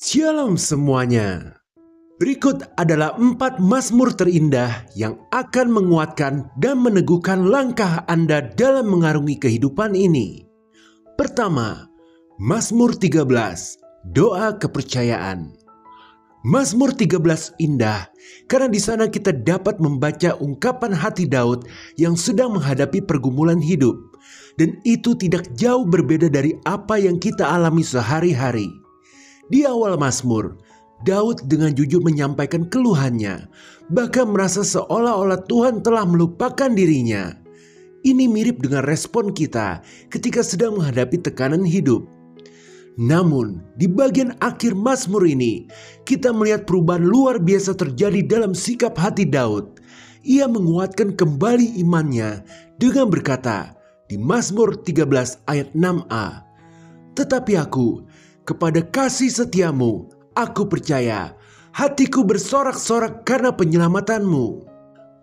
Shalom semuanya. Berikut adalah 4 mazmur terindah yang akan menguatkan dan meneguhkan langkah Anda dalam mengarungi kehidupan ini. Pertama, Mazmur 13, doa kepercayaan. Mazmur 13 indah karena di sana kita dapat membaca ungkapan hati Daud yang sedang menghadapi pergumulan hidup, dan itu tidak jauh berbeda dari apa yang kita alami sehari-hari. Di awal Mazmur, Daud dengan jujur menyampaikan keluhannya, bahkan merasa seolah-olah Tuhan telah melupakan dirinya. Ini mirip dengan respon kita ketika sedang menghadapi tekanan hidup. Namun, di bagian akhir Mazmur ini, kita melihat perubahan luar biasa terjadi dalam sikap hati Daud. Ia menguatkan kembali imannya dengan berkata di Mazmur 13 ayat 6a, "Tetapi aku, kepada kasih setiamu, aku percaya, hatiku bersorak-sorak karena penyelamatanmu."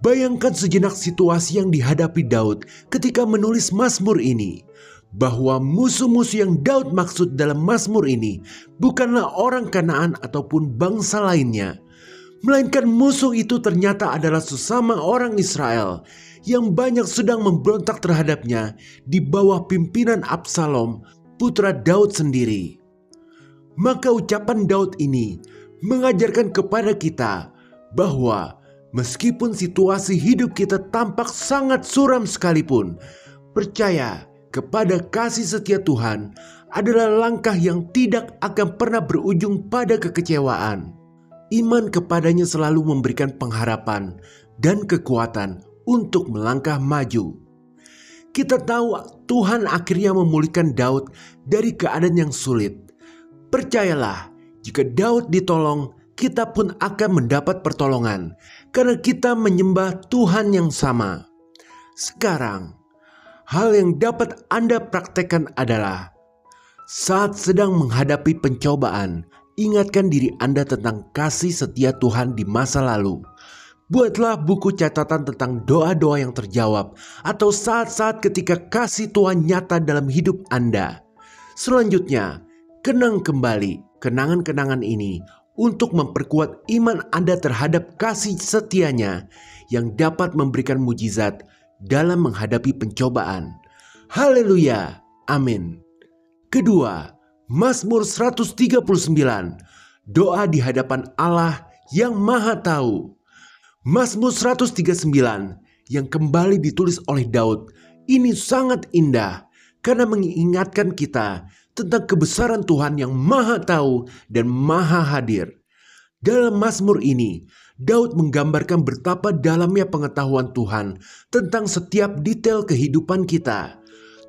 Bayangkan sejenak situasi yang dihadapi Daud ketika menulis Mazmur ini, bahwa musuh-musuh yang Daud maksud dalam Mazmur ini bukanlah orang Kanaan ataupun bangsa lainnya, melainkan musuh itu ternyata adalah sesama orang Israel yang banyak sedang memberontak terhadapnya di bawah pimpinan Absalom, putra Daud sendiri. Maka ucapan Daud ini mengajarkan kepada kita bahwa meskipun situasi hidup kita tampak sangat suram sekalipun, percaya kepada kasih setia Tuhan adalah langkah yang tidak akan pernah berujung pada kekecewaan. Iman kepadanya selalu memberikan pengharapan dan kekuatan untuk melangkah maju. Kita tahu Tuhan akhirnya memulihkan Daud dari keadaan yang sulit. Percayalah, jika Daud ditolong, kita pun akan mendapat pertolongan karena kita menyembah Tuhan yang sama. Sekarang, hal yang dapat Anda praktekkan adalah saat sedang menghadapi pencobaan, ingatkan diri Anda tentang kasih setia Tuhan di masa lalu. Buatlah buku catatan tentang doa-doa yang terjawab atau saat-saat ketika kasih Tuhan nyata dalam hidup Anda. Selanjutnya, kenang kembali kenangan-kenangan ini untuk memperkuat iman Anda terhadap kasih setianya yang dapat memberikan mujizat dalam menghadapi pencobaan. Haleluya, amin. Kedua, Mazmur 139, doa di hadapan Allah yang Maha Tahu. Mazmur 139 yang kembali ditulis oleh Daud ini sangat indah karena mengingatkan kita tentang kebesaran Tuhan yang Maha Tahu dan Maha Hadir. Dalam Mazmur ini, Daud menggambarkan betapa dalamnya pengetahuan Tuhan tentang setiap detail kehidupan kita.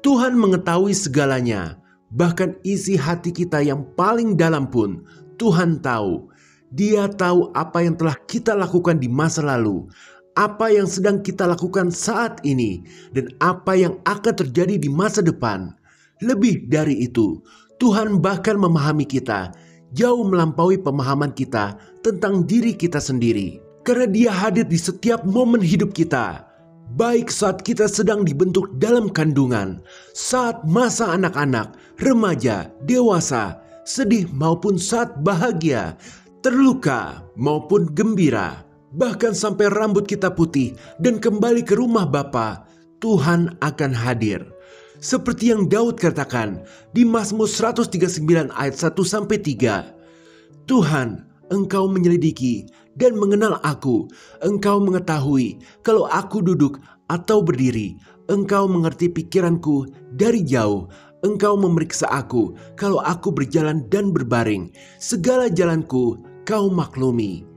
Tuhan mengetahui segalanya, bahkan isi hati kita yang paling dalam pun Tuhan tahu. Dia tahu apa yang telah kita lakukan di masa lalu, apa yang sedang kita lakukan saat ini, dan apa yang akan terjadi di masa depan. Lebih dari itu, Tuhan bahkan memahami kita jauh melampaui pemahaman kita tentang diri kita sendiri. Karena Dia hadir di setiap momen hidup kita, baik saat kita sedang dibentuk dalam kandungan, saat masa anak-anak, remaja, dewasa, sedih maupun saat bahagia, terluka maupun gembira, bahkan sampai rambut kita putih dan kembali ke rumah Bapa, Tuhan akan hadir. Seperti yang Daud katakan di Mazmur 139 ayat 1-3. "Tuhan, Engkau menyelidiki dan mengenal aku. Engkau mengetahui kalau aku duduk atau berdiri. Engkau mengerti pikiranku dari jauh. Engkau memeriksa aku kalau aku berjalan dan berbaring. Segala jalanku Kau maklumi."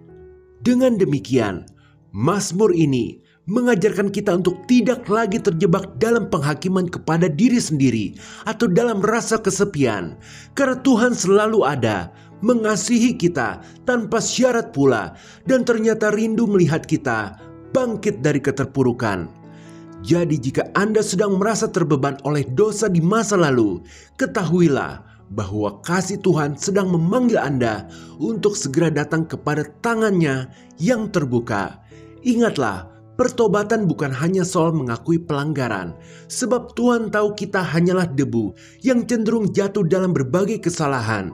Dengan demikian, Mazmur ini mengajarkan kita untuk tidak lagi terjebak dalam penghakiman kepada diri sendiri atau dalam rasa kesepian, karena Tuhan selalu ada, mengasihi kita tanpa syarat pula, dan ternyata rindu melihat kita bangkit dari keterpurukan. Jadi jika Anda sedang merasa terbeban oleh dosa di masa lalu, ketahuilah bahwa kasih Tuhan sedang memanggil Anda untuk segera datang kepada tangannya yang terbuka. Ingatlah, pertobatan bukan hanya soal mengakui pelanggaran, sebab Tuhan tahu kita hanyalah debu yang cenderung jatuh dalam berbagai kesalahan.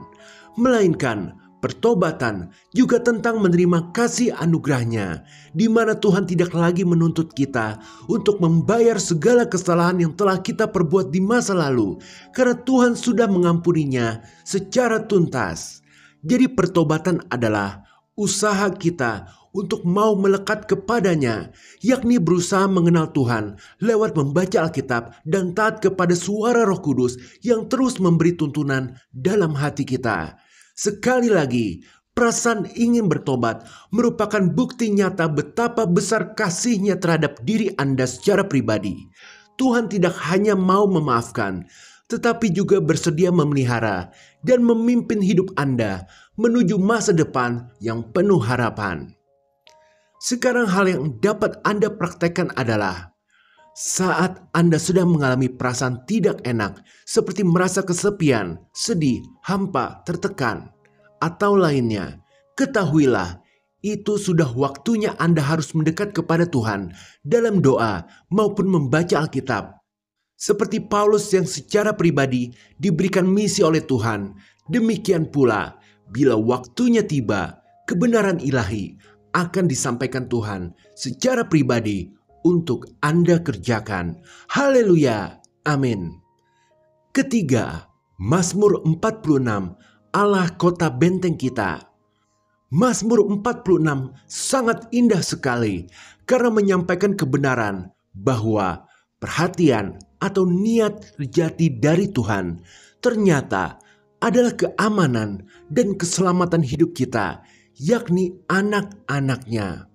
Melainkan Pertobatan juga tentang menerima kasih anugerahnya, di mana Tuhan tidak lagi menuntut kita untuk membayar segala kesalahan yang telah kita perbuat di masa lalu, karena Tuhan sudah mengampuninya secara tuntas. Jadi pertobatan adalah usaha kita untuk mau melekat kepadanya, yakni berusaha mengenal Tuhan lewat membaca Alkitab dan taat kepada suara Roh Kudus yang terus memberi tuntunan dalam hati kita. Sekali lagi, perasaan ingin bertobat merupakan bukti nyata betapa besar kasih-Nya terhadap diri Anda secara pribadi. Tuhan tidak hanya mau memaafkan, tetapi juga bersedia memelihara dan memimpin hidup Anda menuju masa depan yang penuh harapan. Sekarang hal yang dapat Anda praktekkan adalah saat Anda sedang mengalami perasaan tidak enak seperti merasa kesepian, sedih, hampa, tertekan, atau lainnya, ketahuilah itu sudah waktunya Anda harus mendekat kepada Tuhan dalam doa maupun membaca Alkitab. Seperti Paulus yang secara pribadi diberikan misi oleh Tuhan, demikian pula bila waktunya tiba, kebenaran ilahi akan disampaikan Tuhan secara pribadi untuk Anda kerjakan. Haleluya, amin. Ketiga, Mazmur 46, Allah kota benteng kita. Mazmur 46 sangat indah sekali karena menyampaikan kebenaran bahwa perhatian atau niat sejati dari Tuhan ternyata adalah keamanan dan keselamatan hidup kita, yakni anak-anaknya.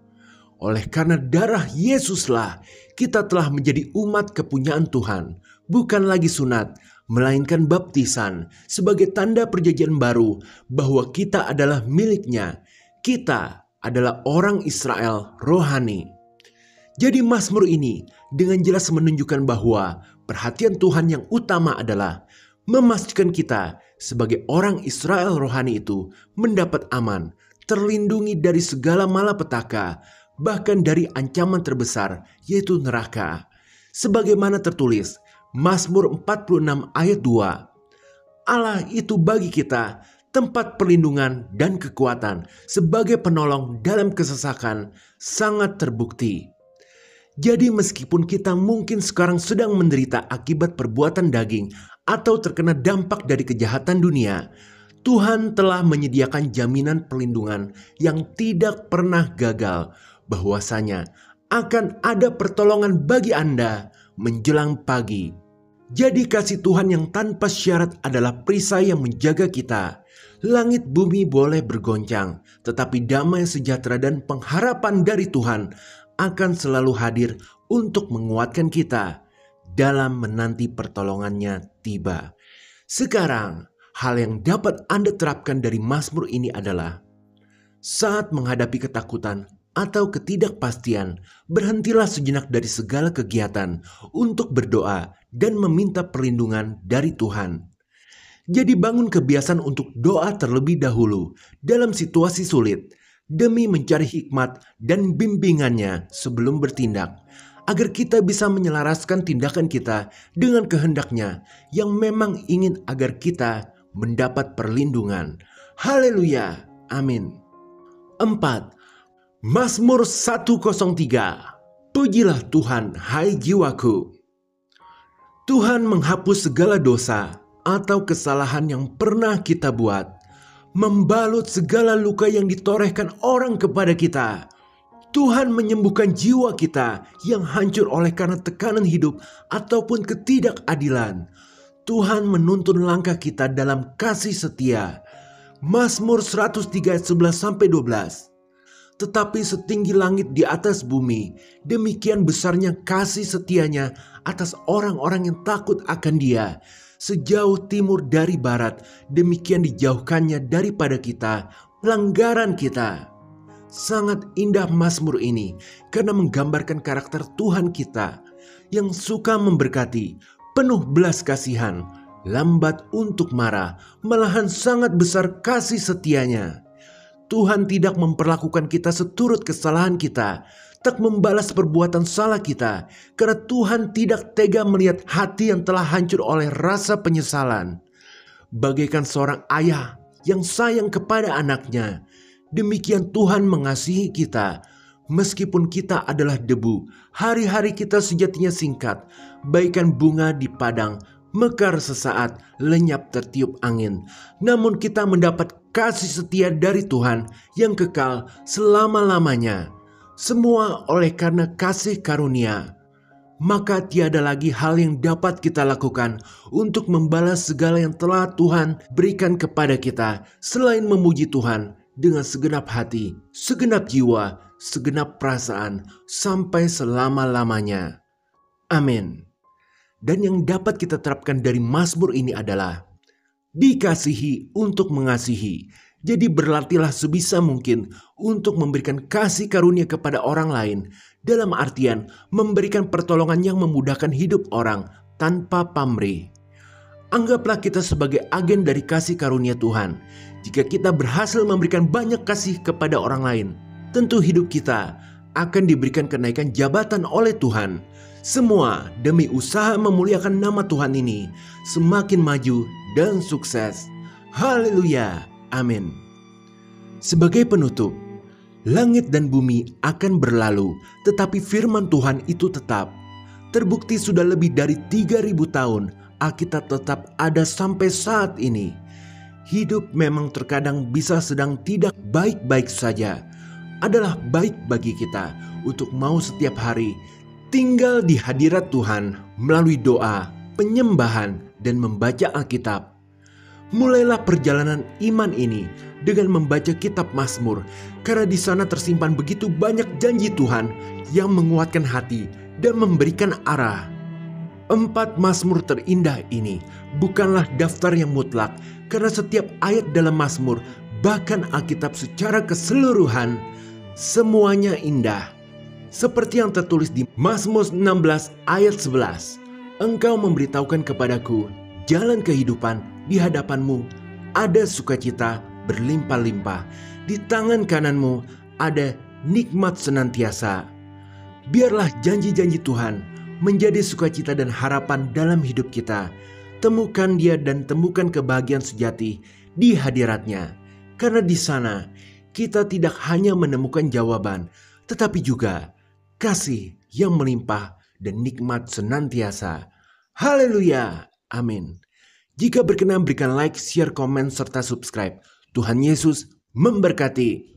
Oleh karena darah Yesuslah kita telah menjadi umat kepunyaan Tuhan, bukan lagi sunat, melainkan baptisan sebagai tanda perjanjian baru bahwa kita adalah miliknya. Kita adalah orang Israel rohani. Jadi Mazmur ini dengan jelas menunjukkan bahwa perhatian Tuhan yang utama adalah memastikan kita sebagai orang Israel rohani itu mendapat aman, terlindungi dari segala malapetaka, bahkan dari ancaman terbesar yaitu neraka. Sebagaimana tertulis Mazmur 46 ayat 2, Allah itu bagi kita tempat perlindungan dan kekuatan sebagai penolong dalam kesesakan sangat terbukti. Jadi meskipun kita mungkin sekarang sedang menderita akibat perbuatan daging atau terkena dampak dari kejahatan dunia, Tuhan telah menyediakan jaminan perlindungan yang tidak pernah gagal, bahwasanya akan ada pertolongan bagi Anda menjelang pagi. Jadi kasih Tuhan yang tanpa syarat adalah perisai yang menjaga kita. Langit bumi boleh bergoncang, tetapi damai sejahtera dan pengharapan dari Tuhan akan selalu hadir untuk menguatkan kita dalam menanti pertolongannya tiba. Sekarang, hal yang dapat Anda terapkan dari Mazmur ini adalah saat menghadapi ketakutan atau ketidakpastian, berhentilah sejenak dari segala kegiatan untuk berdoa dan meminta perlindungan dari Tuhan. Jadi bangun kebiasaan untuk doa terlebih dahulu dalam situasi sulit demi mencari hikmat dan bimbingannya sebelum bertindak, agar kita bisa menyelaraskan tindakan kita dengan kehendaknya yang memang ingin agar kita mendapat perlindungan. Haleluya, amin. 4. Mazmur 103. Pujilah Tuhan, hai jiwaku. Tuhan menghapus segala dosa atau kesalahan yang pernah kita buat, membalut segala luka yang ditorehkan orang kepada kita. Tuhan menyembuhkan jiwa kita yang hancur oleh karena tekanan hidup ataupun ketidakadilan. Tuhan menuntun langkah kita dalam kasih setia. Mazmur 103 ayat 11-12. Tetapi setinggi langit di atas bumi, demikian besarnya kasih setianya atas orang-orang yang takut akan Dia. Sejauh timur dari barat, demikian dijauhkannya daripada kita pelanggaran kita. Sangat indah Mazmur ini karena menggambarkan karakter Tuhan kita yang suka memberkati, penuh belas kasihan, lambat untuk marah, malahan sangat besar kasih setianya. Tuhan tidak memperlakukan kita seturut kesalahan kita, tak membalas perbuatan salah kita, karena Tuhan tidak tega melihat hati yang telah hancur oleh rasa penyesalan. Bagaikan seorang ayah yang sayang kepada anaknya. Demikian Tuhan mengasihi kita. Meskipun kita adalah debu, hari-hari kita sejatinya singkat, bagaikan bunga di padang, mekar sesaat, lenyap tertiup angin. Namun kita mendapat kasih setia dari Tuhan yang kekal selama-lamanya. Semua oleh karena kasih karunia. Maka tiada lagi hal yang dapat kita lakukan untuk membalas segala yang telah Tuhan berikan kepada kita selain memuji Tuhan dengan segenap hati, segenap jiwa, segenap perasaan sampai selama-lamanya. Amin. Dan yang dapat kita terapkan dari Mazmur ini adalah dikasihi untuk mengasihi. Jadi berlatihlah sebisa mungkin untuk memberikan kasih karunia kepada orang lain, dalam artian memberikan pertolongan yang memudahkan hidup orang tanpa pamrih. Anggaplah kita sebagai agen dari kasih karunia Tuhan. Jika kita berhasil memberikan banyak kasih kepada orang lain, tentu hidup kita akan diberikan kenaikan jabatan oleh Tuhan. Semua demi usaha memuliakan nama Tuhan ini semakin maju dan sukses. Haleluya. Amin. Sebagai penutup, langit dan bumi akan berlalu, tetapi firman Tuhan itu tetap. Terbukti sudah lebih dari 3.000 tahun, Alkitab tetap ada sampai saat ini. Hidup memang terkadang bisa sedang tidak baik-baik saja. Adalah baik bagi kita untuk mau setiap hari tinggal di hadirat Tuhan melalui doa, penyembahan, dan membaca Alkitab. Mulailah perjalanan iman ini dengan membaca kitab Mazmur, karena di sana tersimpan begitu banyak janji Tuhan yang menguatkan hati dan memberikan arah. 4 Mazmur terindah ini bukanlah daftar yang mutlak, karena setiap ayat dalam Mazmur, bahkan Alkitab secara keseluruhan, semuanya indah. Seperti yang tertulis di Mazmur 16 ayat 11, Engkau memberitahukan kepadaku jalan kehidupan, di hadapanmu ada sukacita berlimpah-limpah, di tangan kananmu ada nikmat senantiasa. Biarlah janji-janji Tuhan menjadi sukacita dan harapan dalam hidup kita. Temukan Dia dan temukan kebahagiaan sejati di hadiratnya. Karena di sana kita tidak hanya menemukan jawaban, tetapi juga kasih yang melimpah dan nikmat senantiasa. Haleluya. Amin. Jika berkenan berikan like, share, komen, serta subscribe. Tuhan Yesus memberkati.